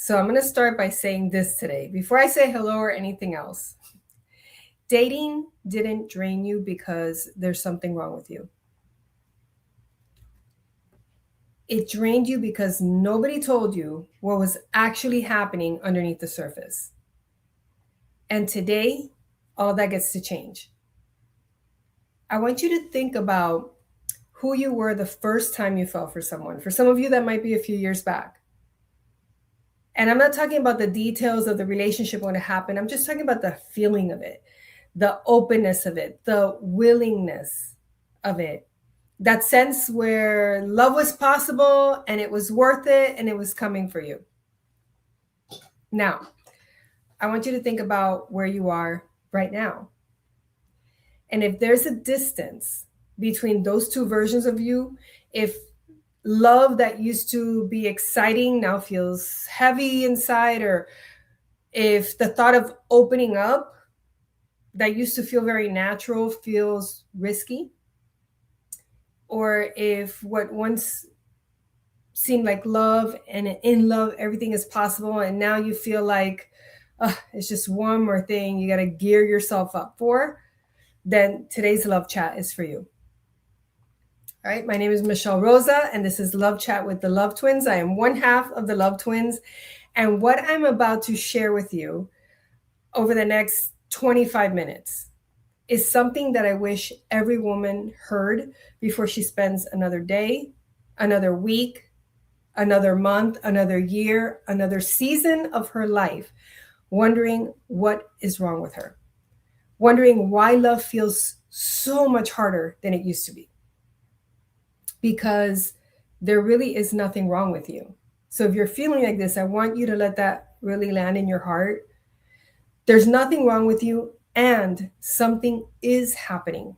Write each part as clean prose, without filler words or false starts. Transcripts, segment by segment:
So I'm going to start by saying this today. Before I say hello or anything else, dating didn't drain you because there's something wrong with you. It drained you because nobody told you what was actually happening underneath the surface. And today, all of that gets to change. I want you to think about who you were the first time you fell for someone. For some of you, that might be a few years back. And I'm not talking about the details of the relationship when it happened. I'm just talking about the feeling of it, the openness of it, the willingness of it. That sense where love was possible and it was worth it and it was coming for you. Now, I want you to think about where you are right now. And if there's a distance between those two versions of you, if love that used to be exciting now feels heavy inside, or if the thought of opening up that used to feel very natural feels risky, or if what once seemed like love and in love everything is possible and now you feel like it's just one more thing you got to gear yourself up for, then today's love chat is for you. All right, my name is Michelle Rosa, and this is Love Chat with the Love Twins. I am one half of the Love Twins, and what I'm about to share with you over the next 25 minutes is something that I wish every woman heard before she spends another day, another week, another month, another year, another season of her life, wondering what is wrong with her, wondering why love feels so much harder than it used to be. Because there really is nothing wrong with you. So if you're feeling like this, I want you to let that really land in your heart. There's nothing wrong with you, and something is happening.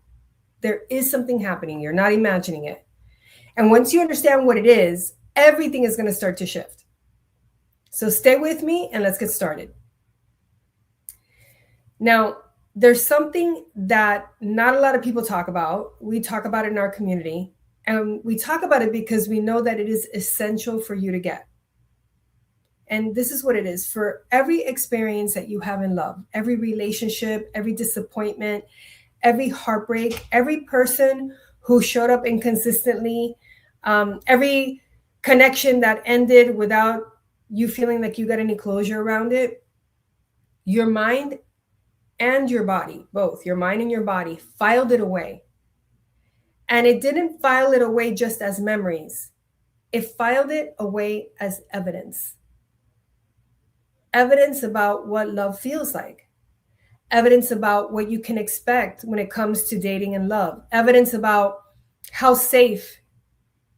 There is something happening. You're not imagining it. And once you understand what it is, everything is going to start to shift. So stay with me and let's get started. Now, there's something that not a lot of people talk about. We talk about it in our community. And we talk about it because we know that it is essential for you to get. And this is what it is. For every experience that you have in love, every relationship, every disappointment, every heartbreak, every person who showed up inconsistently, every connection that ended without you feeling like you got any closure around it, your mind and your body, both your mind and your body, filed it away. And it didn't file it away just as memories. It filed it away as evidence. Evidence about what love feels like. Evidence about what you can expect when it comes to dating and love. Evidence about how safe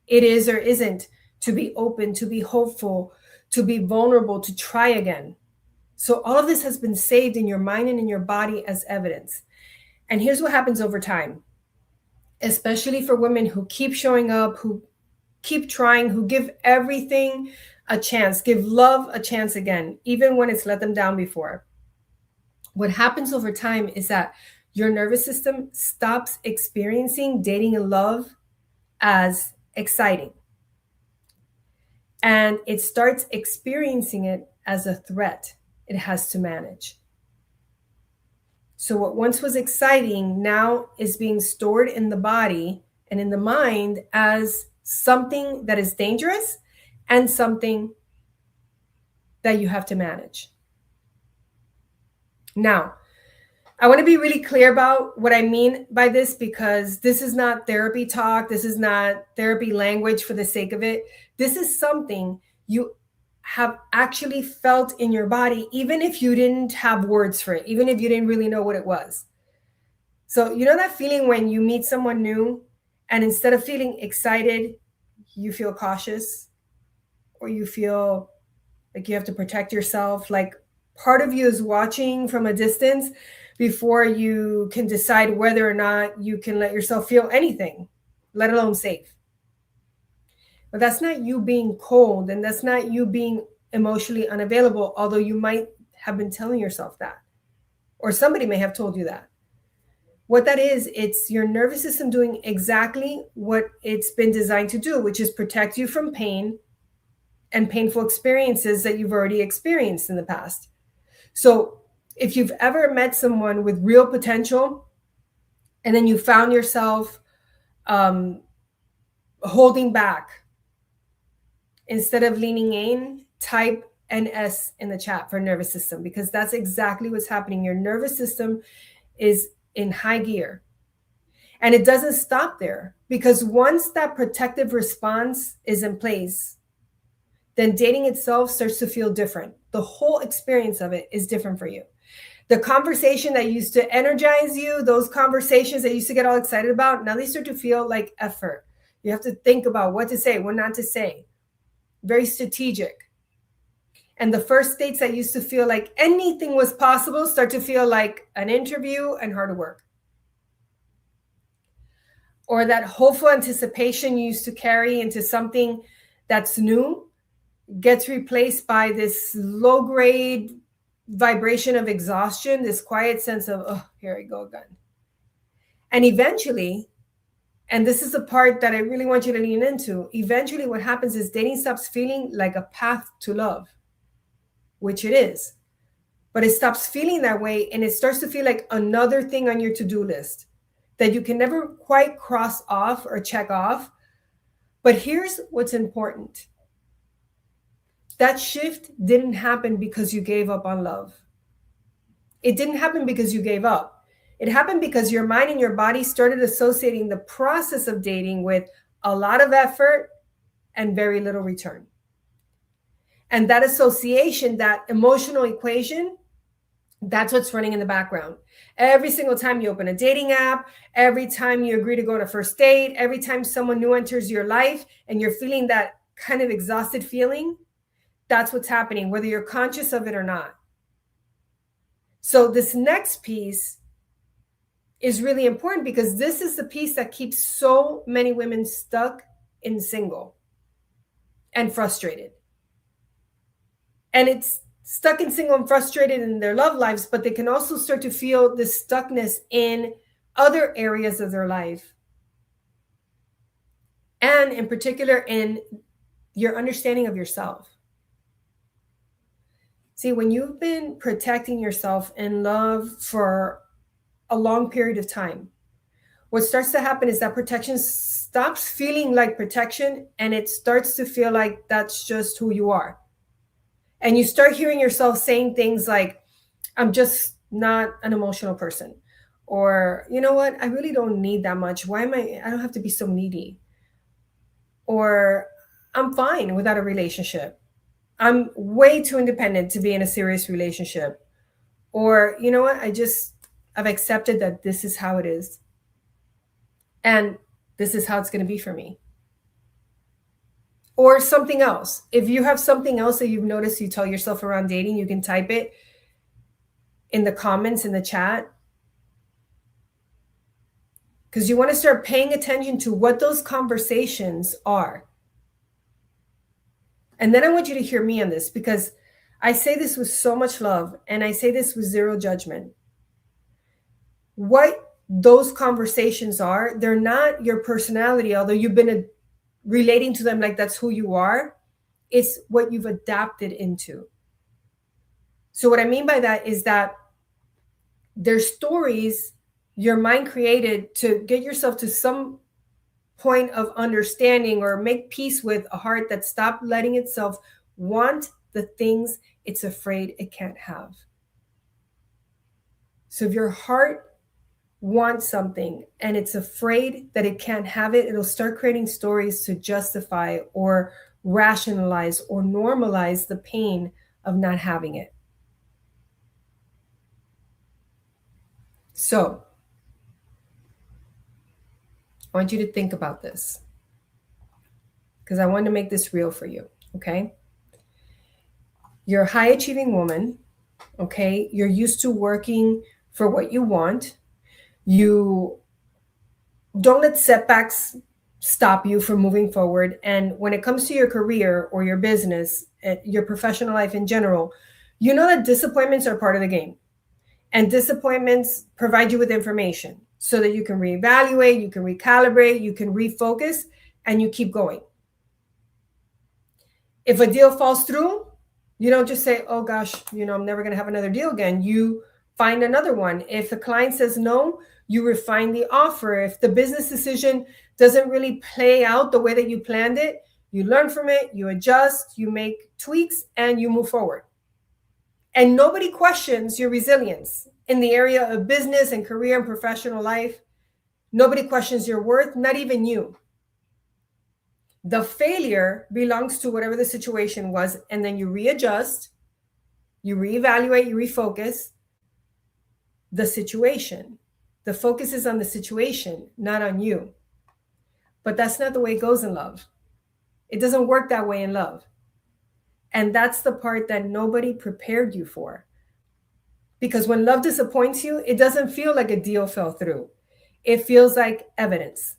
it is or isn't to be open, to be hopeful, to be vulnerable, to try again. So all of this has been saved in your mind and in your body as evidence. And here's what happens over time. Especially for women who keep showing up, who keep trying, who give everything a chance, give love a chance again, even when it's let them down before. What happens over time is that your nervous system stops experiencing dating and love as exciting. And it starts experiencing it as a threat it has to manage. So what once was exciting now is being stored in the body and in the mind as something that is dangerous and something that you have to manage. Now, I want to be really clear about what I mean by this, because this is not therapy talk. This is not therapy language for the sake of it. This is something you have actually felt in your body, even if you didn't have words for it, even if you didn't really know what it was. So you know that feeling when you meet someone new and instead of feeling excited, you feel cautious, or you feel like you have to protect yourself, like part of you is watching from a distance before you can decide whether or not you can let yourself feel anything, let alone safe. But that's not you being cold, and that's not you being emotionally unavailable, although you might have been telling yourself that, or somebody may have told you that. What that is, it's your nervous system doing exactly what it's been designed to do, which is protect you from pain and painful experiences that you've already experienced in the past. So if you've ever met someone with real potential and then you found yourself holding back instead of leaning in, type an S in the chat for nervous system, because that's exactly what's happening. Your nervous system is in high gear. And it doesn't stop there, because once that protective response is in place, then dating itself starts to feel different. The whole experience of it is different for you. The conversation that used to energize you, those conversations that you used to get all excited about, now they start to feel like effort. You have to think about what to say, what not to say. Very strategic. And the first dates that used to feel like anything was possible start to feel like an interview and hard work. Or that hopeful anticipation you used to carry into something that's new gets replaced by this low grade vibration of exhaustion, this quiet sense of, oh, here I go again. And eventually, and this is the part that I really want you to lean into, eventually what happens is dating stops feeling like a path to love, which it is. But it stops feeling that way, and it starts to feel like another thing on your to-do list that you can never quite cross off or check off. But here's what's important. That shift didn't happen because you gave up on love. It didn't happen because you gave up. It happened because your mind and your body started associating the process of dating with a lot of effort and very little return. And that association, that emotional equation, that's what's running in the background. Every single time you open a dating app, every time you agree to go on a first date, every time someone new enters your life and you're feeling that kind of exhausted feeling, that's what's happening, whether you're conscious of it or not. So this next piece is really important, because this is the piece that keeps so many women stuck in single and frustrated. And it's stuck in single and frustrated in their love lives, but they can also start to feel this stuckness in other areas of their life. And in particular, in your understanding of yourself. See, when you've been protecting yourself in love for a long period of time, what starts to happen is that protection stops feeling like protection, and it starts to feel like that's just who you are. And you start hearing yourself saying things like, I'm just not an emotional person. Or, you know what, I really don't need that much. I don't have to be so needy. Or, I'm fine without a relationship. I'm way too independent to be in a serious relationship. Or, you know what, I've accepted that this is how it is. And this is how it's going to be for me. Or something else. If you have something else that you've noticed you tell yourself around dating, you can type it in the comments in the chat. Because you want to start paying attention to what those conversations are. And then I want you to hear me on this, because I say this with so much love, and I say this with zero judgment. What those conversations are, they're not your personality, although you've been relating to them like that's who you are. It's what you've adapted into. So what I mean by that is that there's stories your mind created to get yourself to some point of understanding or make peace with a heart that stopped letting itself want the things it's afraid it can't have. So if your heart wants something and it's afraid that it can't have it, it'll start creating stories to justify or rationalize or normalize the pain of not having it. So I want you to think about this, because I want to make this real for you, okay? You're a high achieving woman, okay? You're used to working for what you want. You don't let setbacks stop you from moving forward. And when it comes to your career or your business, your professional life in general, you know that disappointments are part of the game. And disappointments provide you with information so that you can reevaluate, you can recalibrate, you can refocus, and you keep going. If a deal falls through, you don't just say, oh gosh, I'm never going to have another deal again. You find another one. If the client says no, you refine the offer. If the business decision doesn't really play out the way that you planned it, you learn from it, you adjust, you make tweaks, and you move forward. And nobody questions your resilience in the area of business and career and professional life. Nobody questions your worth, not even you. The failure belongs to whatever the situation was, and then you readjust, you reevaluate, you refocus the situation. The focus is on the situation, not on you. But that's not the way it goes in love. It doesn't work that way in love. And that's the part that nobody prepared you for. Because when love disappoints you, it doesn't feel like a deal fell through. It feels like evidence.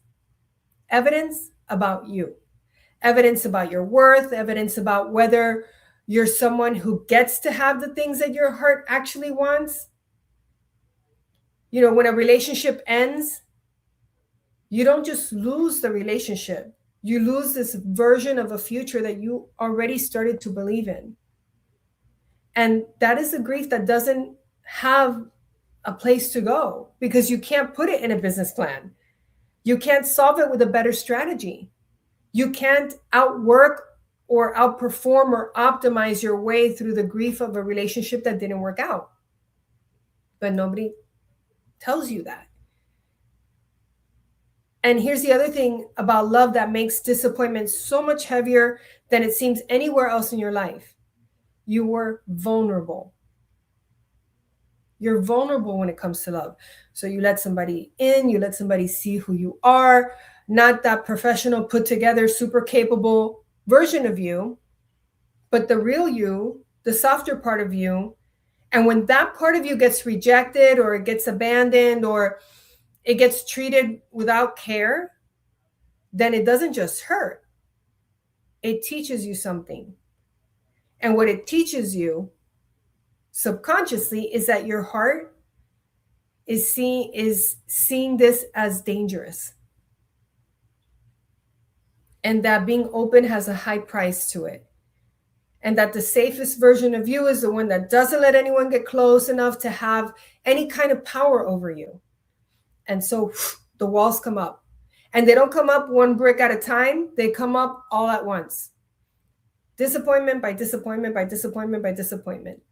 Evidence about you. Evidence about your worth, evidence about whether you're someone who gets to have the things that your heart actually wants. When a relationship ends, you don't just lose the relationship. You lose this version of a future that you already started to believe in. And that is a grief that doesn't have a place to go because you can't put it in a business plan. You can't solve it with a better strategy. You can't outwork or outperform or optimize your way through the grief of a relationship that didn't work out. But nobody tells you that. And here's the other thing about love that makes disappointment so much heavier than it seems anywhere else in your life. You were vulnerable. You're vulnerable when it comes to love. So you let somebody in, you let somebody see who you are, not that professional, put together, super capable version of you, but the real you, the softer part of you. And when that part of you gets rejected or it gets abandoned or it gets treated without care, then it doesn't just hurt. It teaches you something. And what it teaches you subconsciously is that your heart is seeing this as dangerous. And that being open has a high price to it. And that the safest version of you is the one that doesn't let anyone get close enough to have any kind of power over you. And so the walls come up. And they don't come up one brick at a time. They come up all at once. Disappointment by disappointment by disappointment by disappointment.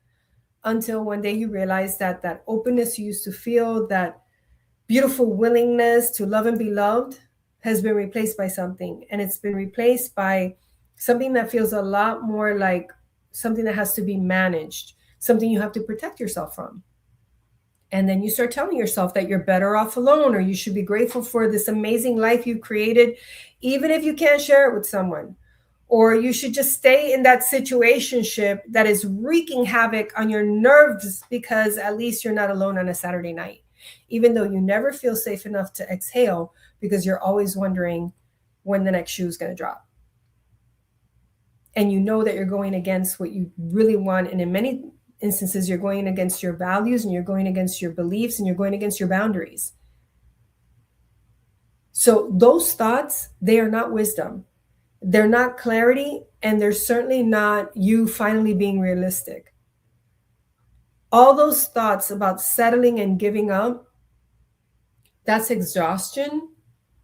Until one day you realize that that openness you used to feel, that beautiful willingness to love and be loved, has been replaced by something. And it's been replaced by something that feels a lot more like something that has to be managed, something you have to protect yourself from. And then you start telling yourself that you're better off alone, or you should be grateful for this amazing life you've created, even if you can't share it with someone. Or you should just stay in that situationship that is wreaking havoc on your nerves because at least you're not alone on a Saturday night, even though you never feel safe enough to exhale because you're always wondering when the next shoe is going to drop. And you know that you're going against what you really want. And in many instances, you're going against your values and you're going against your beliefs and you're going against your boundaries. So those thoughts, they are not wisdom. They're not clarity, and they're certainly not you finally being realistic. All those thoughts about settling and giving up, that's exhaustion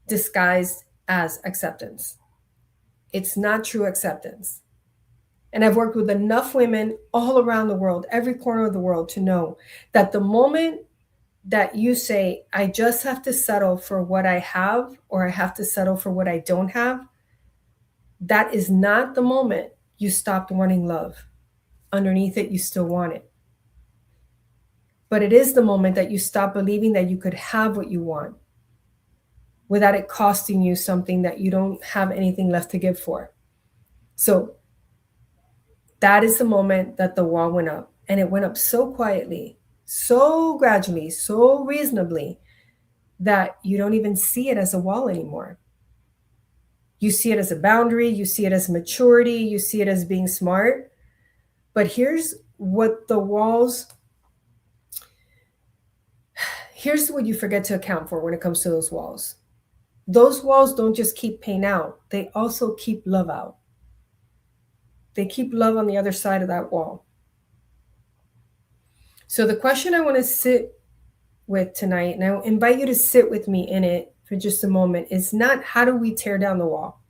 disguised as acceptance. It's not true acceptance. And I've worked with enough women all around the world, every corner of the world, to know that the moment that you say, I just have to settle for what I have, or I have to settle for what I don't have, that is not the moment you stopped wanting love. Underneath it, you still want it. But it is the moment that you stop believing that you could have what you want without it costing you something that you don't have anything left to give for. So that is the moment that the wall went up. And it went up so quietly, so gradually, so reasonably, that you don't even see it as a wall anymore. You see it as a boundary, you see it as maturity, you see it as being smart. But here's what you forget to account for when it comes to those walls. Those walls don't just keep pain out, they also keep love out. They keep love on the other side of that wall. So the question I want to sit with tonight, and I invite you to sit with me in it for just a moment, is not how do we tear down the wall?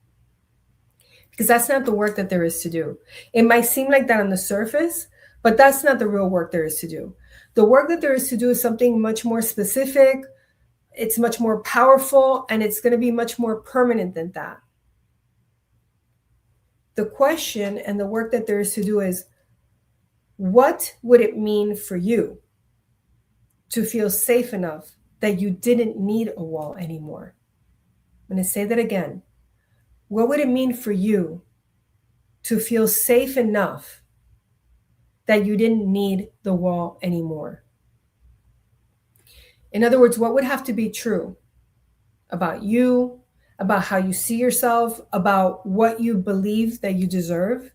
Because that's not the work that there is to do. It might seem like that on the surface, but that's not the real work there is to do. The work that there is to do is something much more specific, it's much more powerful, and it's going to be much more permanent than that. The question and the work that there is to do is, what would it mean for you to feel safe enough that you didn't need a wall anymore? I'm going to say that again. What would it mean for you to feel safe enough that you didn't need the wall anymore? In other words, what would have to be true about you, about how you see yourself, about what you believe that you deserve?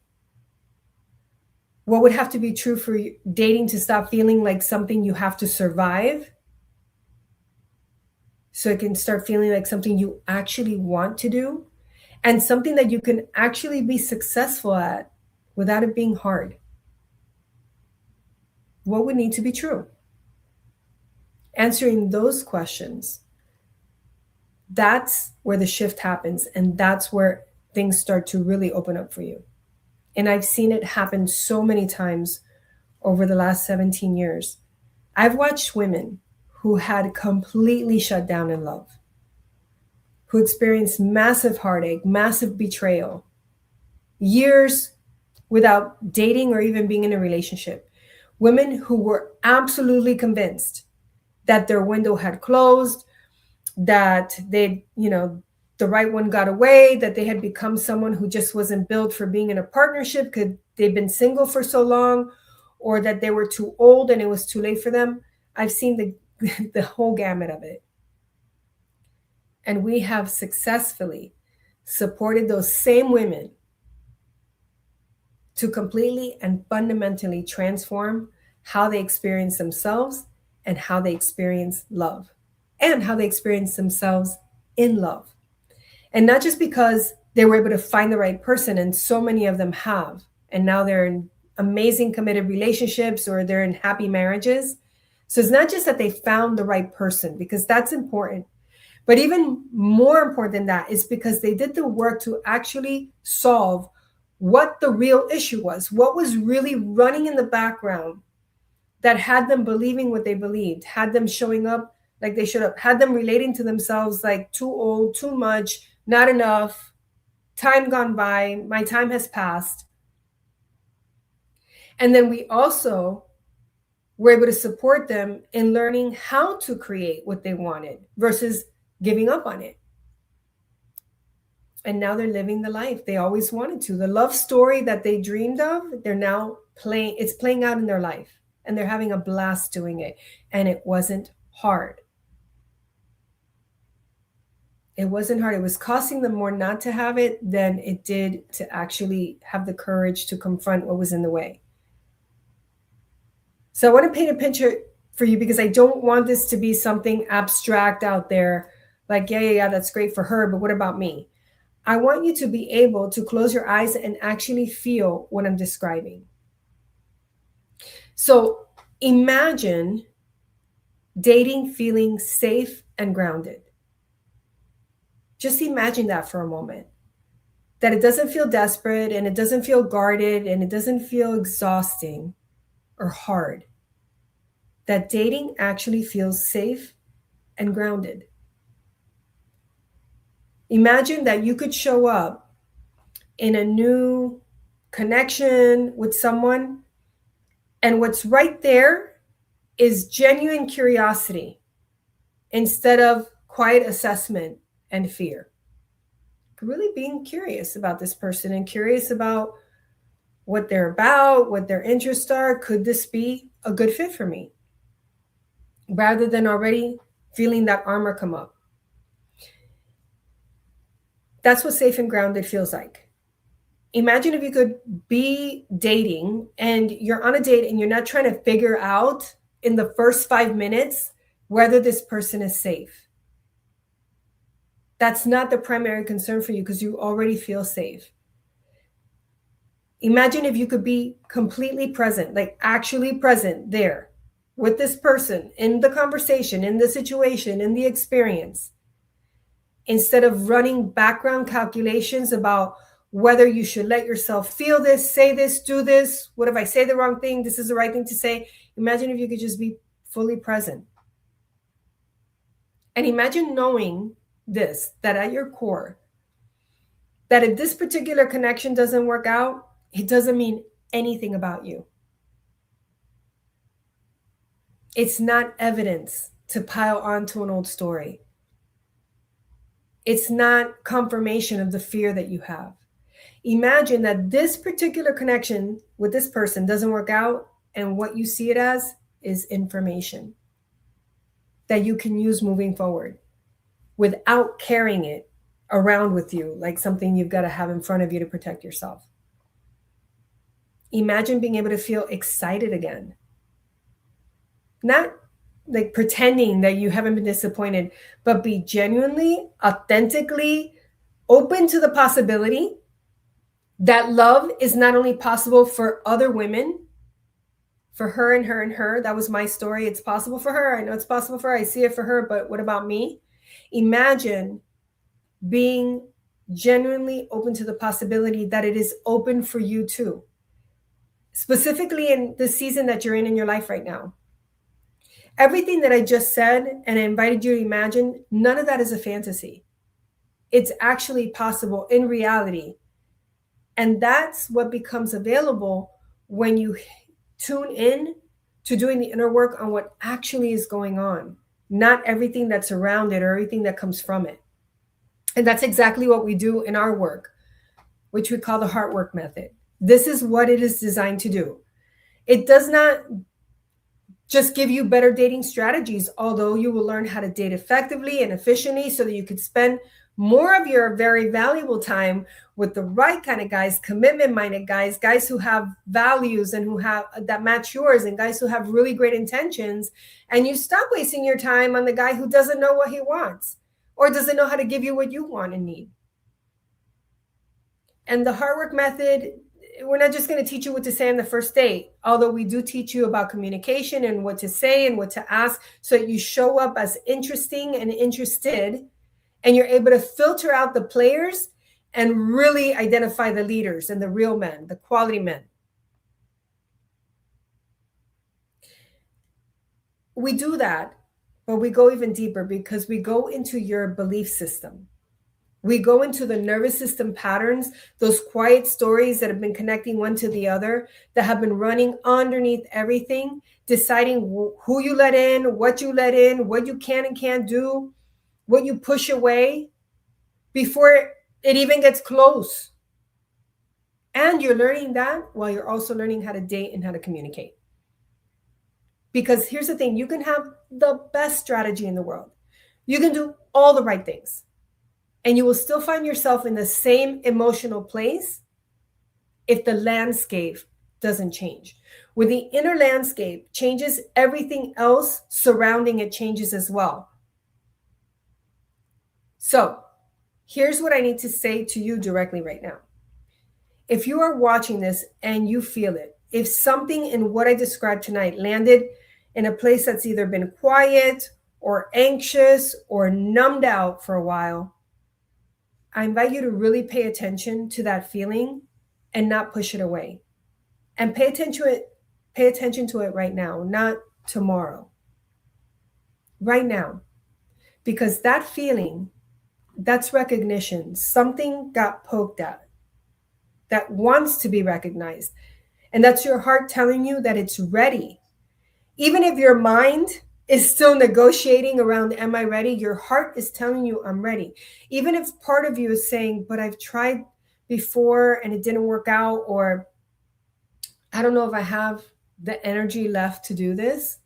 What would have to be true for dating to stop feeling like something you have to survive, so it can start feeling like something you actually want to do and something that you can actually be successful at without it being hard? What would need to be true? Answering those questions, that's where the shift happens, and that's where things start to really open up for you. And I've seen it happen so many times over the last 17 years. I've watched women who had completely shut down in love, who experienced massive heartache, massive betrayal, years without dating or even being in a relationship. Women who were absolutely convinced that their window had closed, that the right one got away, that they had become someone who just wasn't built for being in a partnership because they've been single for so long, or that they were too old and it was too late for them. I've seen the whole gamut of it. And we have successfully supported those same women to completely and fundamentally transform how they experience themselves and how they experience love and how they experience themselves in love. And not just because they were able to find the right person, and so many of them have, and now they're in amazing committed relationships or they're in happy marriages. So it's not just that they found the right person, because that's important. But even more important than that is because they did the work to actually solve what the real issue was, what was really running in the background that had them believing what they believed, had them showing up like they should have, had them relating to themselves like too old, too much, not enough, time gone by, my time has passed. And then we also were able to support them in learning how to create what they wanted versus giving up on it. And now they're living the life they always wanted to. The love story that they dreamed of, they're now it's playing out in their life, and they're having a blast doing it. And it wasn't hard. It wasn't hard. It was costing them more not to have it than it did to actually have the courage to confront what was in the way. So I want to paint a picture for you, because I don't want this to be something abstract out there like, yeah, that's great for her, but what about me? I want you to be able to close your eyes and actually feel what I'm describing. So imagine dating feeling safe and grounded. Just imagine that for a moment, that it doesn't feel desperate and it doesn't feel guarded and it doesn't feel exhausting or hard. That dating actually feels safe and grounded. Imagine that you could show up in a new connection with someone, and what's right there is genuine curiosity instead of quiet assessment and fear. Really being curious about this person and curious about what they're about, what their interests are. Could this be a good fit for me? Rather than already feeling that armor come up. That's what safe and grounded feels like. Imagine if you could be dating and you're on a date and you're not trying to figure out in the first 5 minutes whether this person is safe. That's not the primary concern for you because you already feel safe. Imagine if you could be completely present, like actually present there with this person in the conversation, in the situation, in the experience, instead of running background calculations about whether you should let yourself feel this, say this, do this. What if I say the wrong thing? This is the right thing to say. Imagine if you could just be fully present. And imagine knowing this, that at your core, that if this particular connection doesn't work out, it doesn't mean anything about you. It's not evidence to pile onto an old story. It's not confirmation of the fear that you have. Imagine that this particular connection with this person doesn't work out, and what you see it as is information that you can use moving forward without carrying it around with you like something you've got to have in front of you to protect yourself. Imagine being able to feel excited again. Not like pretending that you haven't been disappointed, but be genuinely, authentically open to the possibility that love is not only possible for other women, for her and her and her. That was my story. It's possible for her. I know it's possible for her. I see it for her, but what about me? Imagine being genuinely open to the possibility that it is open for you too, specifically in the season that you're in your life right now. Everything that I just said and I invited you to imagine, none of that is a fantasy. It's actually possible in reality. And that's what becomes available when you tune in to doing the inner work on what actually is going on, not everything that's around it or everything that comes from it. And that's exactly what we do in our work, which we call the heart work method. This is what it is designed to do. It does not just give you better dating strategies, although you will learn how to date effectively and efficiently so that you could spend more of your very valuable time with the right kind of guys, commitment-minded guys, guys who have values and who have that match yours, and guys who have really great intentions. And you stop wasting your time on the guy who doesn't know what he wants or doesn't know how to give you what you want and need. And the heart work method, we're not just going to teach you what to say on the first date, although we do teach you about communication and what to say and what to ask so that you show up as interesting and interested, and you're able to filter out the players and really identify the leaders and the real men, the quality men. We do that, but we go even deeper because we go into your belief system. We go into the nervous system patterns, those quiet stories that have been connecting one to the other, that have been running underneath everything, deciding who you let in, what you let in, what you can and can't do, what you push away before it even gets close. And you're learning that while you're also learning how to date and how to communicate. Because here's the thing, you can have the best strategy in the world. You can do all the right things, and you will still find yourself in the same emotional place if the landscape doesn't change. When the inner landscape changes, everything else surrounding it changes as well. So here's what I need to say to you directly right now. If you are watching this and you feel it, if something in what I described tonight landed in a place that's either been quiet or anxious or numbed out for a while, I invite you to really pay attention to that feeling and not push it away. And pay attention to it right now, not tomorrow. Right now. Because that feeling, that's recognition. Something got poked at that wants to be recognized. And that's your heart telling you that it's ready. Even if your mind is still negotiating around, am I ready? Your heart is telling you, I'm ready. Even if part of you is saying, but I've tried before and it didn't work out, or I don't know if I have the energy left to do this,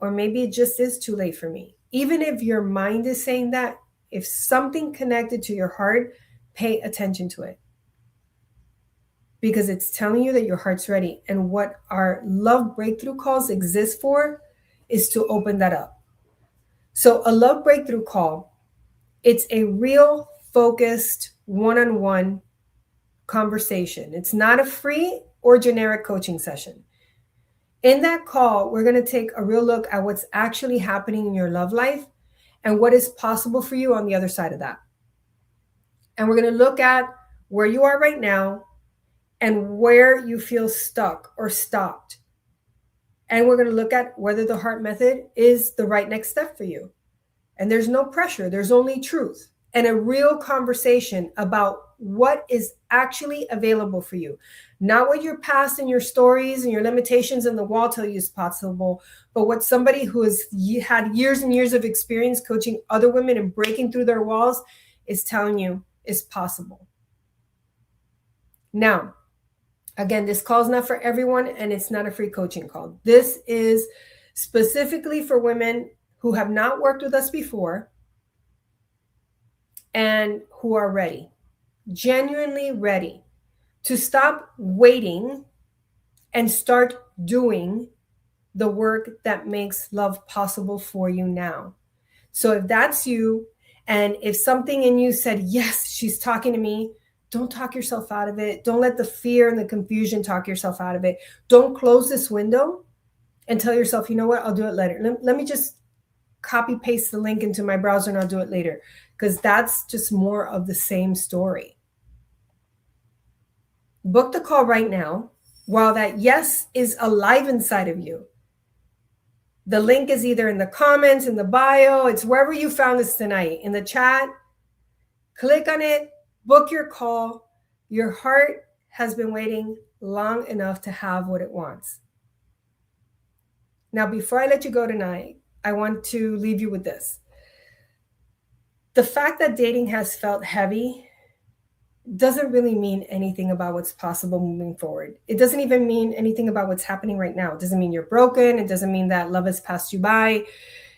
or maybe it just is too late for me. Even if your mind is saying that, if something connected to your heart, pay attention to it. Because it's telling you that your heart's ready. And what our love breakthrough calls exist for is to open that up. So a love breakthrough call, it's a real focused one-on-one conversation. It's not a free or generic coaching session. In that call, we're going to take a real look at what's actually happening in your love life and what is possible for you on the other side of that. And we're going to look at where you are right now and where you feel stuck or stopped. And we're going to look at whether the heart method is the right next step for you. And there's no pressure, there's only truth and a real conversation about what is actually available for you. Not what your past and your stories and your limitations in the wall tell you is possible, but what somebody who has had years and years of experience coaching other women and breaking through their walls is telling you is possible. Now, again, this call is not for everyone and it's not a free coaching call. This is specifically for women who have not worked with us before and who are ready, genuinely ready to stop waiting and start doing the work that makes love possible for you now. So if that's you, and if something in you said, yes, she's talking to me, don't talk yourself out of it. Don't let the fear and the confusion talk yourself out of it. Don't close this window and tell yourself, you know what, I'll do it later. Let me just copy paste the link into my browser and I'll do it later, because that's just more of the same story. Book the call right now while that yes is alive inside of you. The link is either in the comments, in the bio, it's wherever you found this tonight, in the chat. Click on it, book your call. Your heart has been waiting long enough to have what it wants. Now, before I let you go tonight, I want to leave you with this. The fact that dating has felt heavy doesn't really mean anything about what's possible moving forward. It doesn't even mean anything about what's happening right now. It doesn't mean you're broken. It doesn't mean that love has passed you by.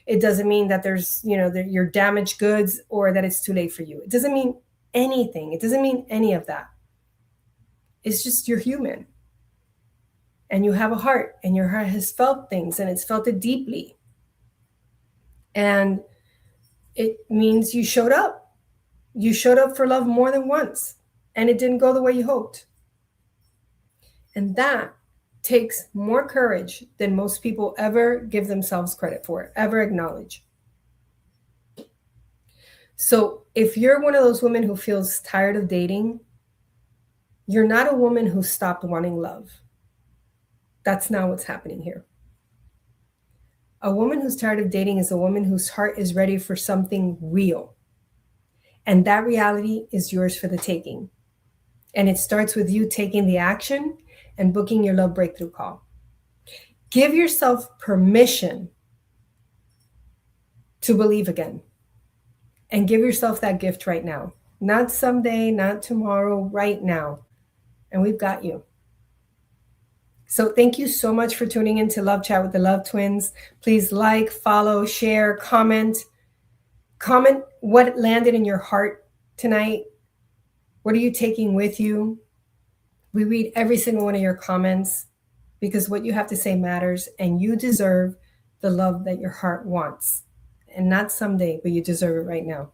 It doesn't mean that there's, that you're damaged goods or that it's too late for you. It doesn't mean anything. It doesn't mean any of that. It's just you're human. And you have a heart, and your heart has felt things, and it's felt it deeply. And it means you showed up. You showed up for love more than once, and it didn't go the way you hoped. And that takes more courage than most people ever give themselves credit for, ever acknowledge. So if you're one of those women who feels tired of dating, you're not a woman who stopped wanting love. That's not what's happening here. A woman who's tired of dating is a woman whose heart is ready for something real. And that reality is yours for the taking. And it starts with you taking the action and booking your love breakthrough call. Give yourself permission to believe again. And give yourself that gift right now. Not someday, not tomorrow, right now. And we've got you. So thank you so much for tuning in to Love Chat with the Love Twins. Please like, follow, share, comment. Comment what landed in your heart tonight. What are you taking with you? We read every single one of your comments because what you have to say matters, and you deserve the love that your heart wants. And not someday, but you deserve it right now.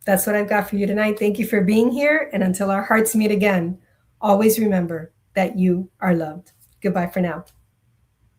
That's what I've got for you tonight. Thank you for being here. And until our hearts meet again, always remember that you are loved. Goodbye for now.